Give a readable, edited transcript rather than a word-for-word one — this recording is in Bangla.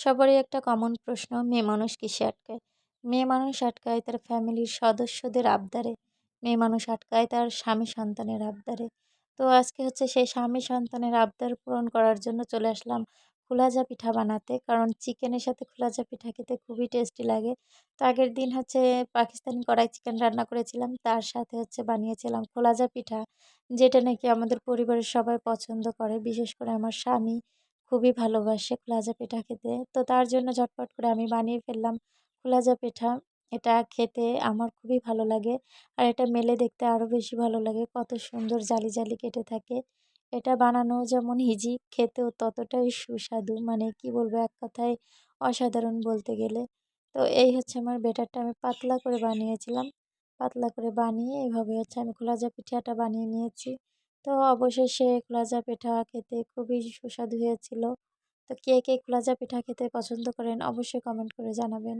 সবারই একটা কমন প্রশ্ন, মেয়ে মানুষ কিসে আটকায়? মেয়ে মানুষ আটকায় তার ফ্যামিলির সদস্যদের আবদারে। মেয়ে মানুষ আটকায় তার স্বামী সন্তানের আবদারে। তো আজকে হচ্ছে সেই স্বামী সন্তানের আবদার পূরণ করার জন্য চলে আসলাম কুলাজা পিঠা বানাতে। কারণ চিকেনের সাথে কুলাজা পিঠা খেতে খুবই টেস্টি লাগে। তো আগের দিন হচ্ছে পাকিস্তানি কড়াই চিকেন রান্না করেছিলাম। তার সাথে হচ্ছে বানিয়েছিলাম কুলাজা পিঠা, যেটা নাকি আমাদের পরিবারের সবাই পছন্দ করে। বিশেষ করে আমার স্বামী খুবই ভালোবাসে কুলাজা পিঠা খেতে। তো তার জন্য ঝটপট করে আমি বানিয়ে ফেললাম কুলাজা পিঠা। এটা খেতে আমার খুবই ভালো লাগে। আর এটা মেলে দেখতে আরও বেশি ভালো লাগে। কত সুন্দর জালি, জালি কেটে থাকে। এটা বানানো যেমন ইজি, খেতেও ততটাই সুস্বাদু। মানে কি বলবো, এক কথায় অসাধারণ বলতে গেলে। তো এই হচ্ছে আমার ব্যাটারটা আমি পাতলা করে বানিয়েছিলাম। পাতলা করে বানিয়ে এভাবে হচ্ছে আমি কুলাজা পিঠাটা বানিয়ে নিয়েছি। তো অবশেষে কুলাজা পিঠা খেতে খুবই সুস্বাদু হয়েছিল। তো কে কুলাজা পিঠা খেতে পছন্দ করেন অবশ্যই কমেন্ট করে জানাবেন।